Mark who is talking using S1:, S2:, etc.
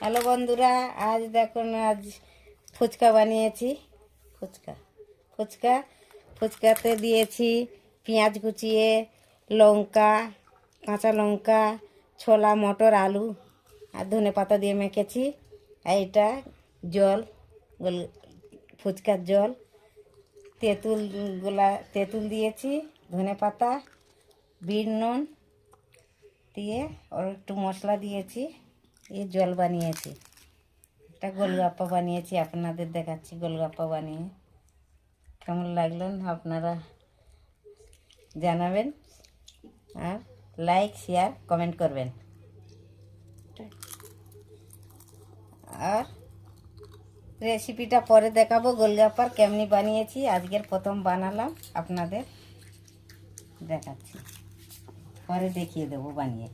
S1: Hello বন্ধুরা, আজ দেখুন আজ ফুচকা বানিয়েছি। ফুচকা ফুচকা ফুচকাতে দিয়েছি পেঁয়াজ কুচিয়ে, লঙ্কা, কাঁচা লঙ্কা, ছোলা, মটর, আলু আর ধনে পাতা দিয়ে মেখেছি। আর এটা জল, ফুচকার জল, তেঁতুল দিয়েছি, ধনে পাতা, বিট নুন দিয়ে ওর একটু মশলা দিয়েছি, এই জল বানিয়েছি। একটা গোলগাপ্পা বানিয়েছি, আপনাদের দেখাচ্ছি গোলগাপ্পা বানিয়ে। কেমন লাগলো আপনারা জানাবেন, আর লাইক শেয়ার কমেন্ট করবেন। আর রেসিপিটা পরে দেখাবো গোলগাপ্পার কেমনি বানিয়েছি। আজকের প্রথম বানালাম, আপনাদের দেখাচ্ছি, পরে দেখিয়ে দেবো বানিয়ে।